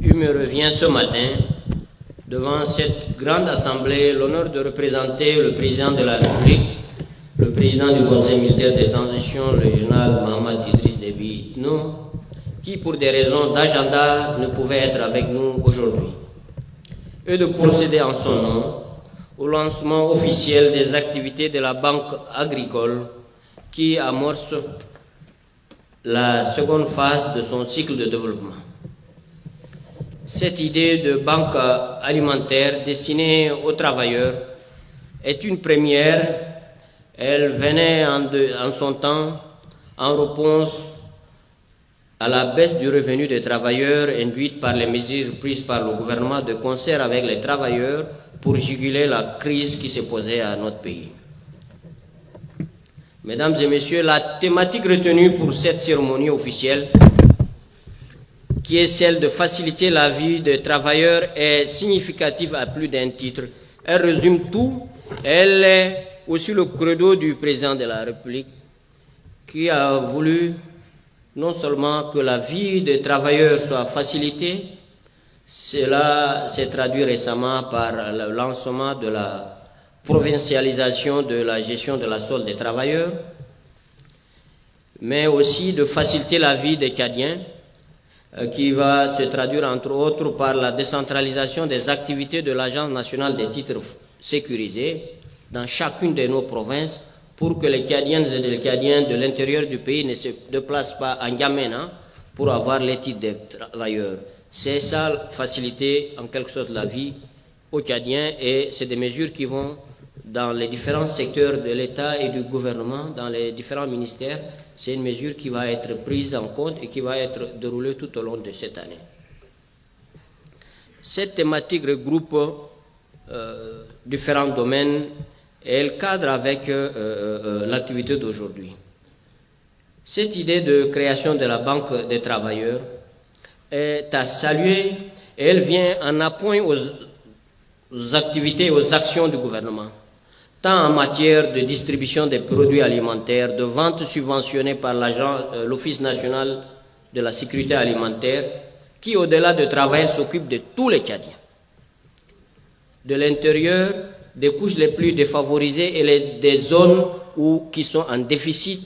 il me revient ce matin, devant cette grande assemblée, l'honneur de représenter le président de la République, le président du Conseil militaire de transition, le général Mohamed Idriss Déby Itno, qui pour des raisons d'agenda ne pouvait être avec nous aujourd'hui, et de procéder en son nom au lancement officiel des activités de la Banque agricole qui amorce la seconde phase de son cycle de développement. Cette idée de banque alimentaire destinée aux travailleurs est une première. Elle venait en son temps en réponse à la baisse du revenu des travailleurs induite par les mesures prises par le gouvernement de concert avec les travailleurs pour juguler la crise qui s'est posée à notre pays. Mesdames et messieurs, la thématique retenue pour cette cérémonie officielle, qui est celle de faciliter la vie des travailleurs, est significative à plus d'un titre. Elle résume tout. Elle est aussi le credo du président de la République, qui a voulu non seulement que la vie des travailleurs soit facilitée, cela s'est traduit récemment par le lancement de la provincialisation de la gestion de la solde des travailleurs, mais aussi de faciliter la vie des Tchadiens, qui va se traduire entre autres par la décentralisation des activités de l'Agence nationale des titres sécurisés dans chacune de nos provinces pour que les Tchadiennes et les Tchadiens de l'intérieur du pays ne se déplacent pas en N'Djamena pour avoir les titres des travailleurs. C'est ça, faciliter en quelque sorte la vie aux Tchadiens, et c'est des mesures qui vont dans les différents secteurs de l'État et du gouvernement, dans les différents ministères. C'est une mesure qui va être prise en compte et qui va être déroulée tout au long de cette année. Cette thématique regroupe différents domaines et elle cadre avec l'activité d'aujourd'hui. Cette idée de création de la Banque des travailleurs est à saluer et elle vient en appoint aux activités et aux actions du gouvernement, tant en matière de distribution des produits alimentaires, de vente subventionnée par l'Office national de la sécurité alimentaire, qui, au-delà de travail, s'occupe de tous les Tchadiens, de l'intérieur, des couches les plus défavorisées et des zones qui sont en déficit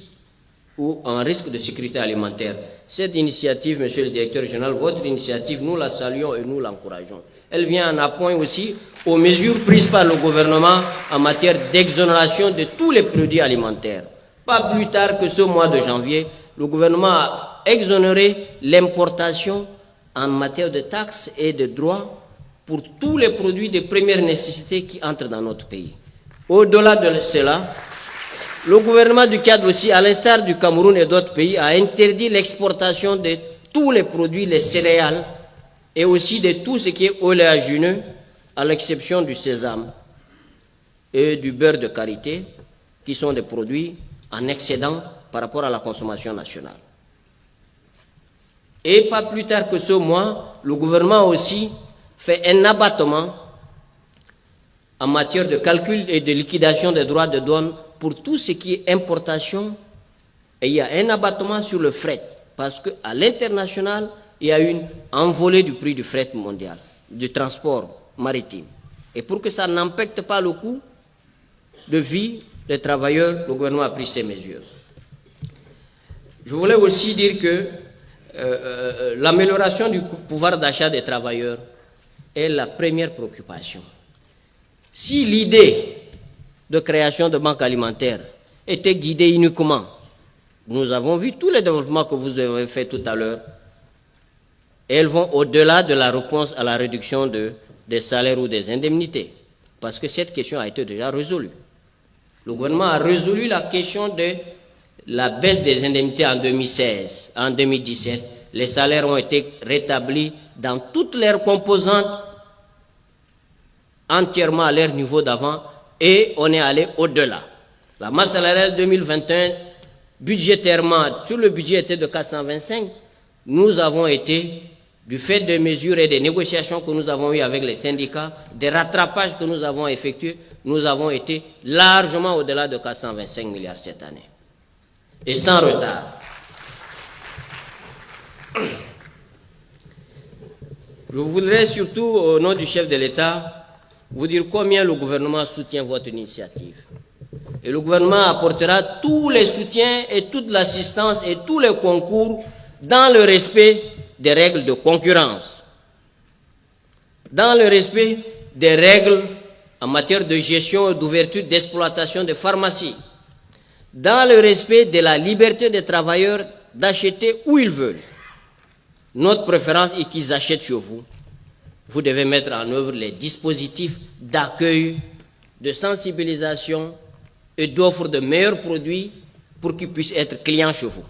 ou en risque de sécurité alimentaire. Cette initiative, monsieur le directeur général, votre initiative, nous la saluons et nous l'encourageons. Elle vient en appoint aussi aux mesures prises par le gouvernement en matière d'exonération de tous les produits alimentaires. Pas plus tard que ce mois de janvier, le gouvernement a exonéré l'importation en matière de taxes et de droits pour tous les produits de première nécessité qui entrent dans notre pays. Au-delà de cela, le gouvernement du Tchad aussi, à l'instar du Cameroun et d'autres pays, a interdit l'exportation de tous les produits, les céréales, et aussi de tout ce qui est oléagineux, à l'exception du sésame et du beurre de karité, qui sont des produits en excédent par rapport à la consommation nationale. Et pas plus tard que ce mois, le gouvernement a aussi fait un abattement en matière de calcul et de liquidation des droits de douane pour tout ce qui est importation, et il y a un abattement sur le fret, parce qu'à l'international, il y a une envolée du prix du fret mondial, du transport maritime. Et pour que ça n'impacte pas le coût de vie des travailleurs, le gouvernement a pris ces mesures. Je voulais aussi dire que l'amélioration du pouvoir d'achat des travailleurs est la première préoccupation. Si l'idée de création de banques alimentaires était guidée uniquement, nous avons vu tous les développements que vous avez fait tout à l'heure, elles vont au-delà de la réponse à la réduction des salaires ou des indemnités, parce que cette question a été déjà résolue. Le gouvernement a résolu la question de la baisse des indemnités en 2016. En 2017, les salaires ont été rétablis dans toutes leurs composantes, entièrement à leur niveau d'avant, et on est allé au-delà. La masse salariale 2021, budgétairement, sur le budget était de 425, nous avons été, du fait des mesures et des négociations que nous avons eues avec les syndicats, des rattrapages que nous avons effectués, nous avons été largement au-delà de 425 milliards cette année. Et sans retard. Je voudrais surtout, au nom du chef de l'État, vous dire combien le gouvernement soutient votre initiative. Et le gouvernement apportera tous les soutiens et toute l'assistance et tous les concours dans le respect des règles de concurrence, dans le respect des règles en matière de gestion et d'ouverture d'exploitation des pharmacies, dans le respect de la liberté des travailleurs d'acheter où ils veulent. Notre préférence est qu'ils achètent chez vous. Vous devez mettre en œuvre les dispositifs d'accueil, de sensibilisation et d'offre de meilleurs produits pour qu'ils puissent être clients chez vous.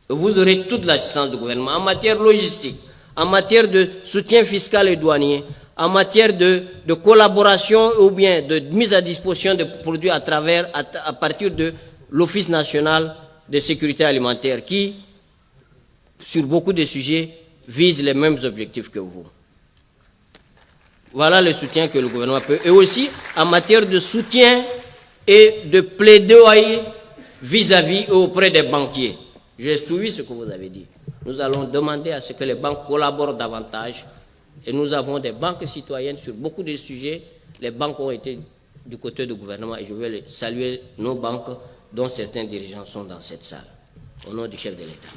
Et vous aurez toute l'assistance du gouvernement en matière logistique, en matière de soutien fiscal et douanier, en matière de collaboration ou bien de mise à disposition de produits à partir de l'Office national de sécurité alimentaire qui, sur beaucoup de sujets, vise les mêmes objectifs que vous. Voilà le soutien que le gouvernement peut. Et aussi en matière de soutien et de plaidoyer vis-à-vis et auprès des banquiers. J'ai suivi ce que vous avez dit. Nous allons demander à ce que les banques collaborent davantage. Et nous avons des banques citoyennes sur beaucoup de sujets. Les banques ont été du côté du gouvernement et je veux saluer nos banques dont certains dirigeants sont dans cette salle, au nom du chef de l'État.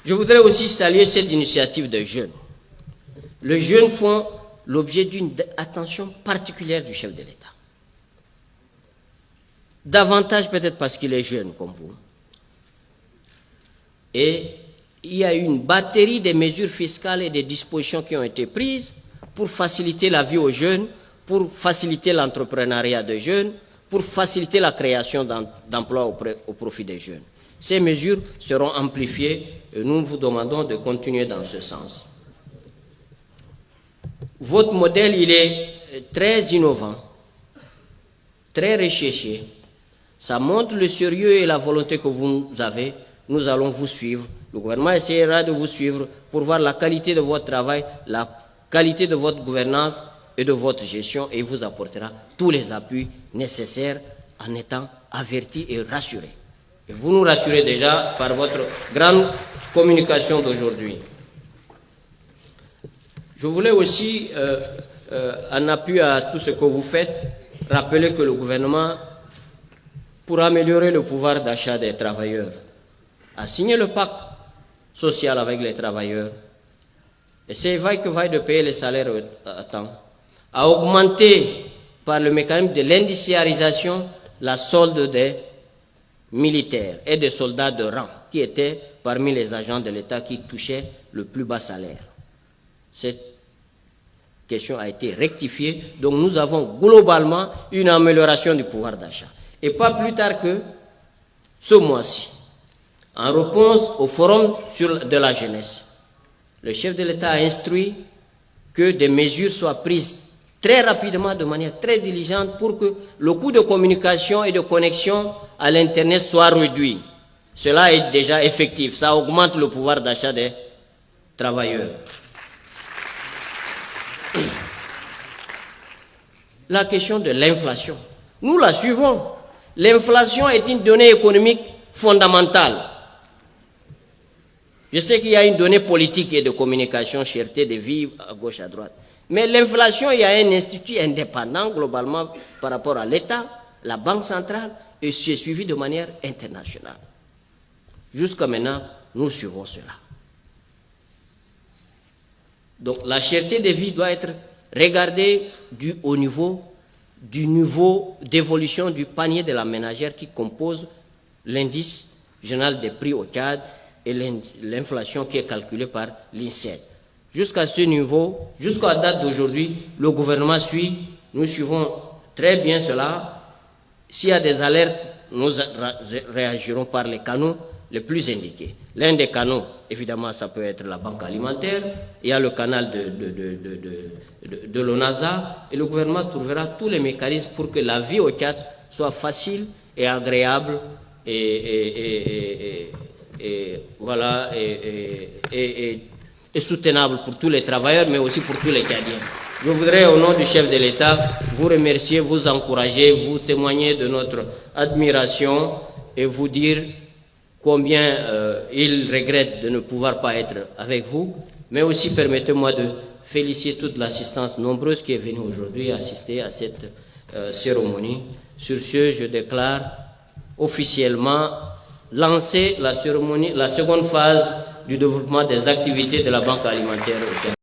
Je voudrais aussi saluer cette initiative des jeunes. Les jeunes font l'objet d'une attention particulière du chef de l'État. Davantage peut-être parce qu'il est jeune comme vous. Et il y a une batterie de mesures fiscales et de dispositions qui ont été prises pour faciliter la vie aux jeunes, pour faciliter l'entrepreneuriat des jeunes, pour faciliter la création d'emplois au profit des jeunes. Ces mesures seront amplifiées et nous vous demandons de continuer dans ce sens. Votre modèle, il est très innovant, très recherché. Ça montre le sérieux et la volonté que vous avez. Nous allons vous suivre. Le gouvernement essaiera de vous suivre pour voir la qualité de votre travail, la qualité de votre gouvernance et de votre gestion et vous apportera tous les appuis nécessaires en étant averti et rassuré. Et vous nous rassurez déjà par votre grande communication d'aujourd'hui. Je voulais aussi, en appui à tout ce que vous faites, rappeler que le gouvernement, pour améliorer le pouvoir d'achat des travailleurs, a signé le pacte social avec les travailleurs, et c'est vaille que vaille de payer les salaires à temps, a augmenté par le mécanisme de l'indiciarisation la solde des militaires et des soldats de rang, qui étaient parmi les agents de l'État qui touchaient le plus bas salaire. Cette question a été rectifiée, donc nous avons globalement une amélioration du pouvoir d'achat. Et pas plus tard que ce mois-ci, en réponse au forum de la jeunesse, le chef de l'État a instruit que des mesures soient prises très rapidement, de manière très diligente, pour que le coût de communication et de connexion à l'Internet soit réduit. Cela est déjà effectif, ça augmente le pouvoir d'achat des travailleurs. La question de l'inflation, nous la suivons. L'inflation est une donnée économique fondamentale. Je sais qu'il y a une donnée politique et de communication, cherté de vie à gauche, à droite. Mais l'inflation, il y a un institut indépendant globalement par rapport à l'État, la Banque centrale, et c'est suivi de manière internationale. Jusqu'à maintenant, nous suivons cela. Donc la cherté de vie doit être regardée au niveau d'évolution du panier de la ménagère qui compose l'indice général des prix au CAD et l'inflation qui est calculée par l'INSEE. Jusqu'à ce niveau, jusqu'à la date d'aujourd'hui, le gouvernement suit, nous suivons très bien cela. S'il y a des alertes, nous réagirons par les canaux les plus indiqués. L'un des canaux, évidemment, ça peut être la banque alimentaire, il y a le canal de l'ONASA, et le gouvernement trouvera tous les mécanismes pour que la vie au CAD soit facile et agréable et soutenable pour tous les travailleurs, mais aussi pour tous les Cadiens. Je voudrais, au nom du chef de l'État, vous remercier, vous encourager, vous témoigner de notre admiration et vous dire combien il regrette de ne pouvoir pas être avec vous, mais aussi permettez-moi de féliciter toute l'assistance nombreuse qui est venue aujourd'hui assister à cette cérémonie. Sur ce, je déclare officiellement lancer la cérémonie, la seconde phase du développement des activités de la Banque alimentaire au Cameroun.